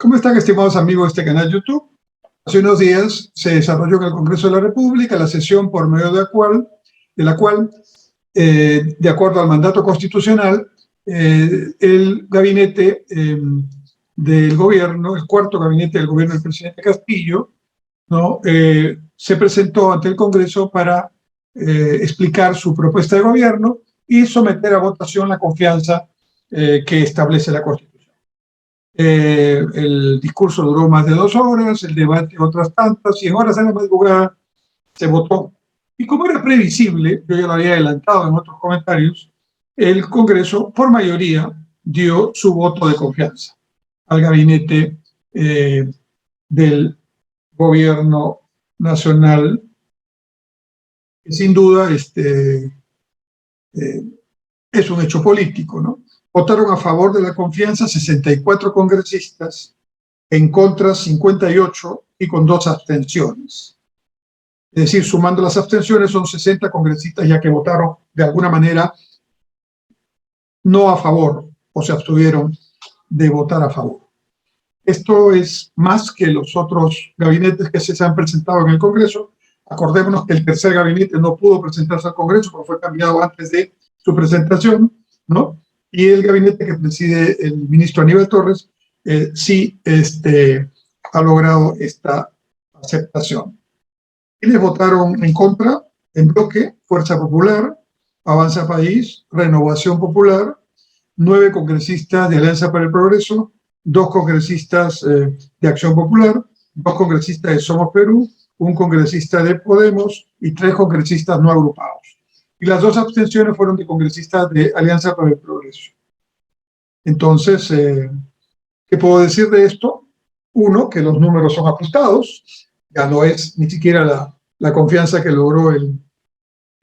¿Cómo están, estimados amigos de este canal YouTube? Hace unos días se desarrolló en el Congreso de la República la sesión por medio de la cual, de acuerdo al mandato constitucional, el gabinete del gobierno, el cuarto gabinete del gobierno del presidente Castillo, ¿no? Se presentó ante el Congreso para explicar su propuesta de gobierno y someter a votación la confianza que establece la Constitución. El discurso duró más de 2 horas, el debate otras tantas, y en horas de la madrugada se votó. Y como era previsible, yo ya lo había adelantado en otros comentarios, el Congreso, por mayoría, dio su voto de confianza al gabinete del gobierno nacional, que sin duda es un hecho político, ¿no? Votaron a favor de la confianza 64 congresistas, en contra 58 y con 2 abstenciones. Es decir, sumando las abstenciones son 60 congresistas ya que votaron de alguna manera no a favor o se abstuvieron de votar a favor. Esto es más que los otros gabinetes que se han presentado en el Congreso. Acordémonos que el tercer gabinete no pudo presentarse al Congreso porque fue cambiado antes de su presentación, ¿no? Y el gabinete que preside el ministro Aníbal Torres sí ha logrado esta aceptación. ¿Quiénes votaron en contra? En bloque: Fuerza Popular, Avanza País, Renovación Popular, 9 congresistas de Alianza para el Progreso, 2 congresistas de Acción Popular, 2 congresistas de Somos Perú, 1 congresista de Podemos y 3 congresistas no agrupados. Y las 2 abstenciones fueron de congresistas de Alianza para el Progreso. Entonces, ¿qué puedo decir de esto? Uno, que los números son ajustados, ya no es ni siquiera la confianza que logró el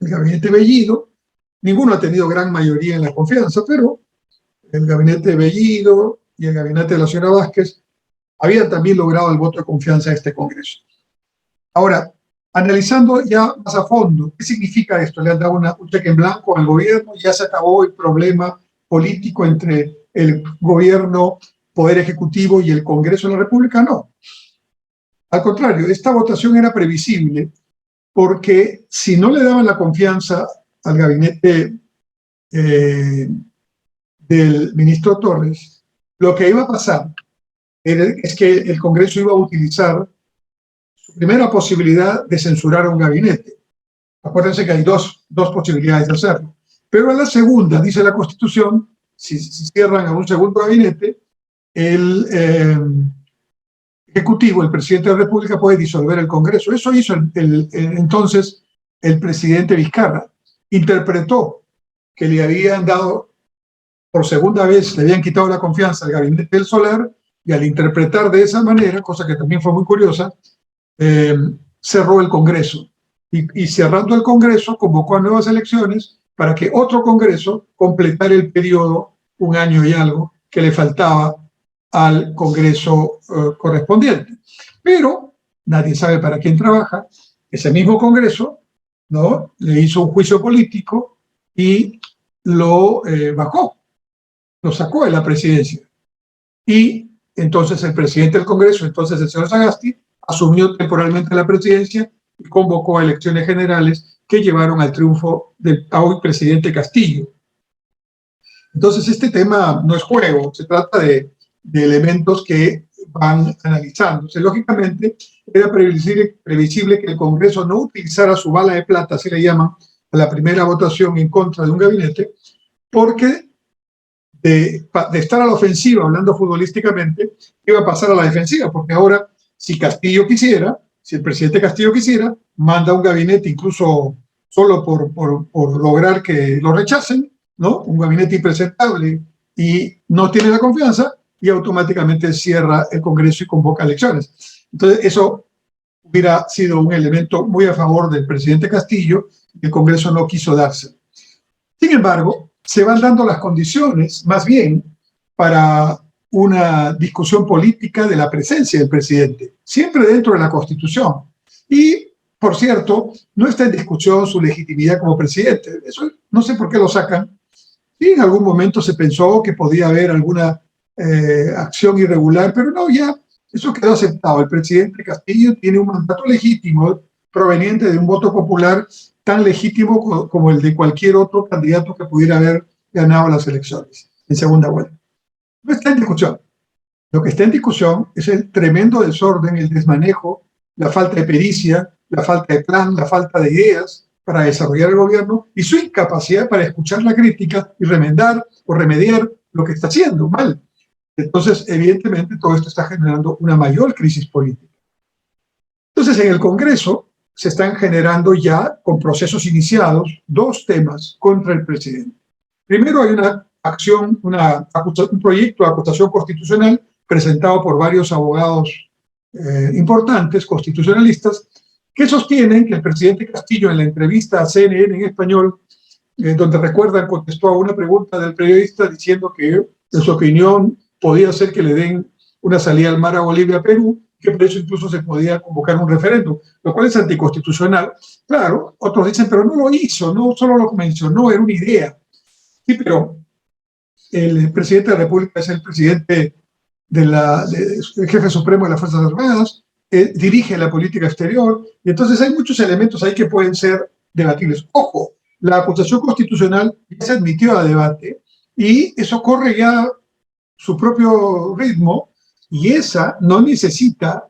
gabinete Bellido. Ninguno ha tenido gran mayoría en la confianza, pero el gabinete Bellido y el gabinete de la señora Vázquez habían también logrado el voto de confianza de este Congreso. Ahora, analizando ya más a fondo, ¿qué significa esto? ¿Le han dado un cheque en blanco al gobierno? ¿Ya se acabó el problema político entre el gobierno, poder ejecutivo y el Congreso de la República? No. Al contrario, esta votación era previsible porque si no le daban la confianza al gabinete del ministro Torres, lo que iba a pasar es que el Congreso iba a utilizar su primera posibilidad de censurar a un gabinete. Acuérdense que hay dos posibilidades de hacerlo. Pero en la segunda, dice la Constitución, si cierran a un segundo gabinete, el Ejecutivo, el presidente de la República, puede disolver el Congreso. Eso hizo entonces el presidente Vizcarra. Interpretó que le habían dado, por segunda vez, le habían quitado la confianza al gabinete del Solar, y al interpretar de esa manera, cosa que también fue muy curiosa, cerró el Congreso. Y cerrando el Congreso, convocó a nuevas elecciones para que otro Congreso completara el periodo, 1 año y algo, que le faltaba al Congreso correspondiente. Pero nadie sabe para quién trabaja. Ese mismo Congreso, ¿no?, le hizo un juicio político y lo bajó, lo sacó de la presidencia. Y entonces el presidente del Congreso, entonces el señor Sagasti, asumió temporalmente la presidencia y convocó a elecciones generales que llevaron al triunfo del hoy presidente Castillo. Entonces este tema no es juego, se trata de elementos que van analizándose. Lógicamente era previsible que el Congreso no utilizara su bala de plata, así le llaman, a la primera votación en contra de un gabinete, porque de estar a la ofensiva, hablando futbolísticamente, iba a pasar a la defensiva, porque ahora, si Castillo quisiera, si el presidente Castillo quisiera, manda un gabinete incluso solo por lograr que lo rechacen, ¿no?, un gabinete impresentable y no tiene la confianza, y automáticamente cierra el Congreso y convoca elecciones. Entonces, eso hubiera sido un elemento muy a favor del presidente Castillo, y el Congreso no quiso darse. Sin embargo, se van dando las condiciones, más bien, para una discusión política de la presencia del presidente, siempre dentro de la Constitución. Y, por cierto, no está en discusión su legitimidad como presidente. Eso no sé por qué lo sacan. Y en algún momento se pensó que podía haber alguna acción irregular, pero no, ya eso quedó aceptado. El presidente Castillo tiene un mandato legítimo proveniente de un voto popular tan legítimo como el de cualquier otro candidato que pudiera haber ganado las elecciones en segunda vuelta. No está en discusión. Lo que está en discusión es el tremendo desorden, el desmanejo, la falta de pericia, la falta de plan, la falta de ideas para desarrollar el gobierno y su incapacidad para escuchar la crítica y remendar o remediar lo que está haciendo mal. Entonces, evidentemente, todo esto está generando una mayor crisis política. Entonces, en el Congreso se están generando ya, con procesos iniciados, dos temas contra el presidente. Primero, hay una acción, un proyecto de acusación constitucional presentado por varios abogados importantes, constitucionalistas, que sostienen que el presidente Castillo, en la entrevista a CNN en español, donde recuerdan, contestó a una pregunta del periodista diciendo que, en su opinión, podía ser que le den una salida al mar a Bolivia, a Perú, que por eso incluso se podía convocar un referéndum, lo cual es anticonstitucional. Claro, otros dicen, pero no lo hizo, no solo lo mencionó, era una idea. Sí, pero el presidente de la República es el presidente el jefe supremo de las Fuerzas Armadas, dirige la política exterior, y entonces hay muchos elementos ahí que pueden ser debatibles. Ojo, la acusación constitucional ya se admitió a debate y eso corre ya su propio ritmo y esa no necesita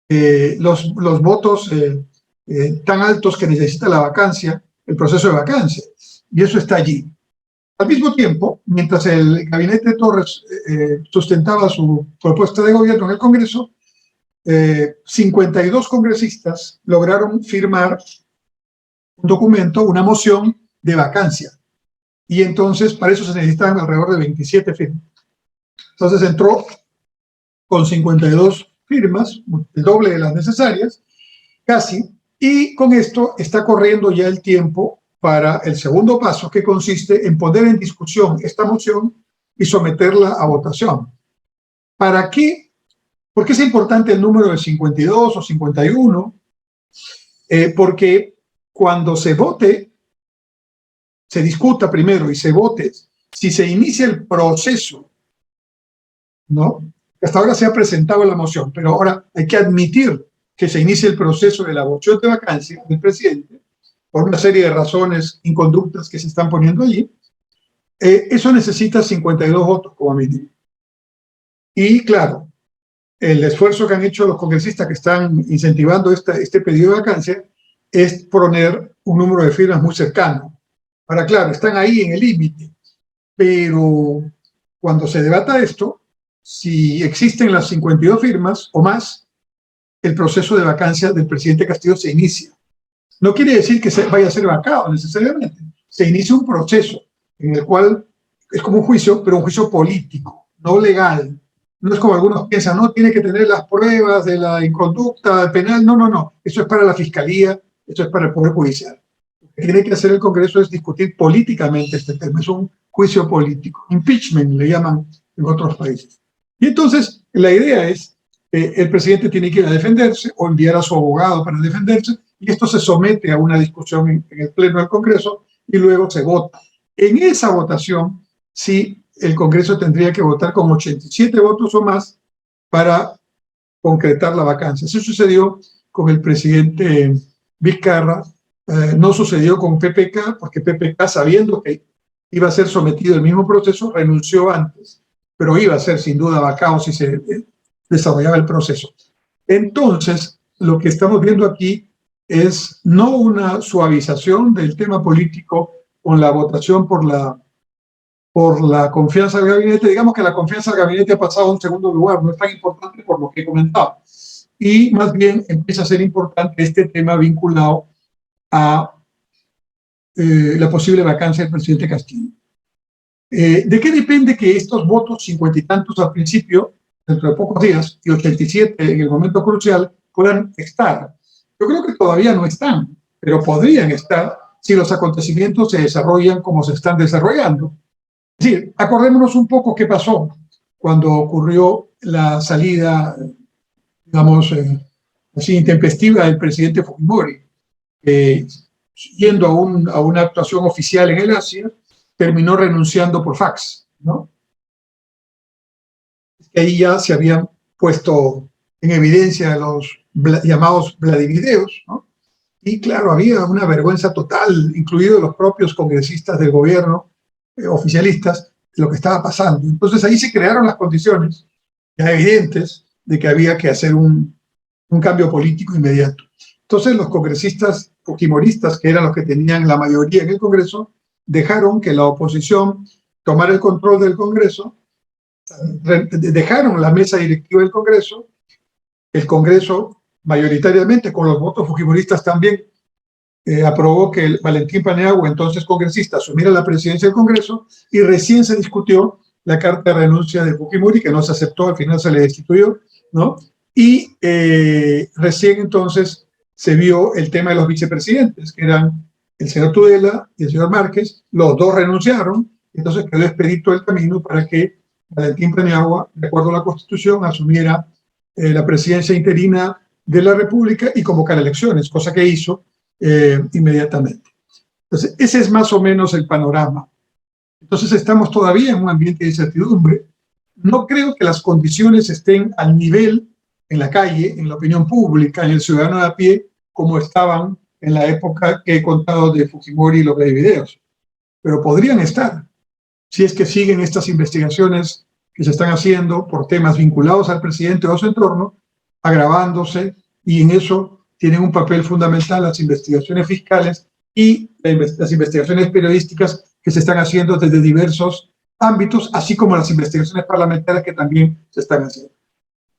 los votos tan altos que necesita la vacancia, el proceso de vacancia, y eso está allí. Al mismo tiempo, mientras el gabinete de Torres sustentaba su propuesta de gobierno en el Congreso, 52 congresistas lograron firmar un documento, una moción de vacancia. Y entonces, para eso se necesitaban alrededor de 27 firmas. Entonces entró con 52 firmas, el doble de las necesarias, casi, y con esto está corriendo ya el tiempo para el segundo paso, que consiste en poner en discusión esta moción y someterla a votación. ¿Para qué? ¿Por qué es importante el número de 52 o 51? Porque cuando se vote, se discuta primero y se vote, si se inicia el proceso, ¿no? Hasta ahora se ha presentado la moción, pero ahora hay que admitir que se inicie el proceso de la moción de vacancia del presidente, por una serie de razones inconductas que se están poniendo allí. Eso necesita 52 votos como mínimo. Y claro, el esfuerzo que han hecho los congresistas que están incentivando este pedido de vacancia es poner un número de firmas muy cercano. Ahora, claro, están ahí en el límite, pero cuando se debata esto, si existen las 52 firmas o más, el proceso de vacancia del presidente Castillo se inicia. No quiere decir que vaya a ser vacado necesariamente. Se inicia un proceso en el cual es como un juicio, pero un juicio político, no legal. No es como algunos piensan, no, tiene que tener las pruebas de la inconducta penal. No, no, no. Eso es para la Fiscalía, eso es para el Poder Judicial. Lo que tiene que hacer el Congreso es discutir políticamente este tema. Es un juicio político. Impeachment le llaman en otros países. Y entonces la idea es el presidente tiene que ir a defenderse o enviar a su abogado para defenderse y esto se somete a una discusión en el Pleno del Congreso y luego se vota. En esa votación, sí, el Congreso tendría que votar con 87 votos o más para concretar la vacancia. Eso sucedió con el presidente Vizcarra, no sucedió con PPK, porque PPK, sabiendo que iba a ser sometido al mismo proceso, renunció antes, pero iba a ser sin duda vacado si se desarrollaba el proceso. Entonces, lo que estamos viendo aquí es no una suavización del tema político con la votación por la confianza del gabinete. Digamos que la confianza del gabinete ha pasado a un segundo lugar, no es tan importante por lo que he comentado. Y más bien empieza a ser importante este tema vinculado a la posible vacancia del presidente Castillo. ¿De qué depende que estos votos, 50 y tantos al principio, dentro de pocos días, y 87 en el momento crucial, puedan estar? Yo creo que todavía no están, pero podrían estar si los acontecimientos se desarrollan como se están desarrollando. Es decir, acordémonos un poco qué pasó cuando ocurrió la salida, digamos, así intempestiva del presidente Fujimori, yendo a una actuación oficial en el Asia, terminó renunciando por fax, ¿no? ahí ya se habían puesto en evidencia los llamados Vladimireos, ¿no? Y claro, había una vergüenza total, incluidos los propios congresistas del gobierno, oficialistas, de lo que estaba pasando. Entonces ahí se crearon las condiciones ya evidentes de que había que hacer un cambio político inmediato. Entonces los congresistas fujimoristas, que eran los que tenían la mayoría en el Congreso, dejaron que la oposición tomara el control del Congreso, dejaron la mesa directiva del Congreso, el Congreso mayoritariamente, con los votos fujimoristas también, aprobó que Valentín Paniagua, entonces congresista, asumiera la presidencia del Congreso, y recién se discutió la carta de renuncia de Fujimori, que no se aceptó, al final se le destituyó, ¿no? Y recién entonces se vio el tema de los vicepresidentes, que eran el señor Tudela y el señor Márquez. Los dos renunciaron, entonces quedó expedito el camino para que Valentín Paniagua, de acuerdo a la Constitución, asumiera la presidencia interina de la República y convocar elecciones, cosa que hizo inmediatamente. Entonces, ese es más o menos el panorama. Entonces, estamos todavía en un ambiente de incertidumbre. No creo que las condiciones estén al nivel en la calle, en la opinión pública, en el ciudadano de a pie, como estaban en la época que he contado de Fujimori y los videos. Pero podrían estar, si es que siguen estas investigaciones que se están haciendo por temas vinculados al presidente o a su entorno, agravándose, y en eso tienen un papel fundamental las investigaciones fiscales y las investigaciones periodísticas que se están haciendo desde diversos ámbitos, así como las investigaciones parlamentarias que también se están haciendo.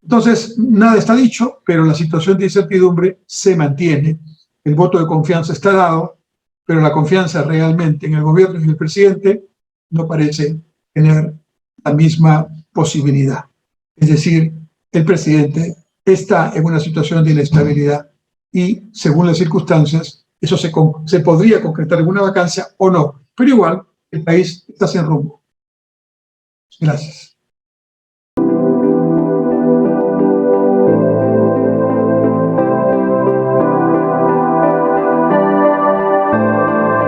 Entonces, nada está dicho, pero la situación de incertidumbre se mantiene. El voto de confianza está dado, pero la confianza realmente en el gobierno y en el presidente no parece tener la misma posibilidad. Es decir, el presidente está en una situación de inestabilidad y, según las circunstancias, eso se podría concretar en una vacancia o no. Pero igual, el país está sin rumbo. Gracias.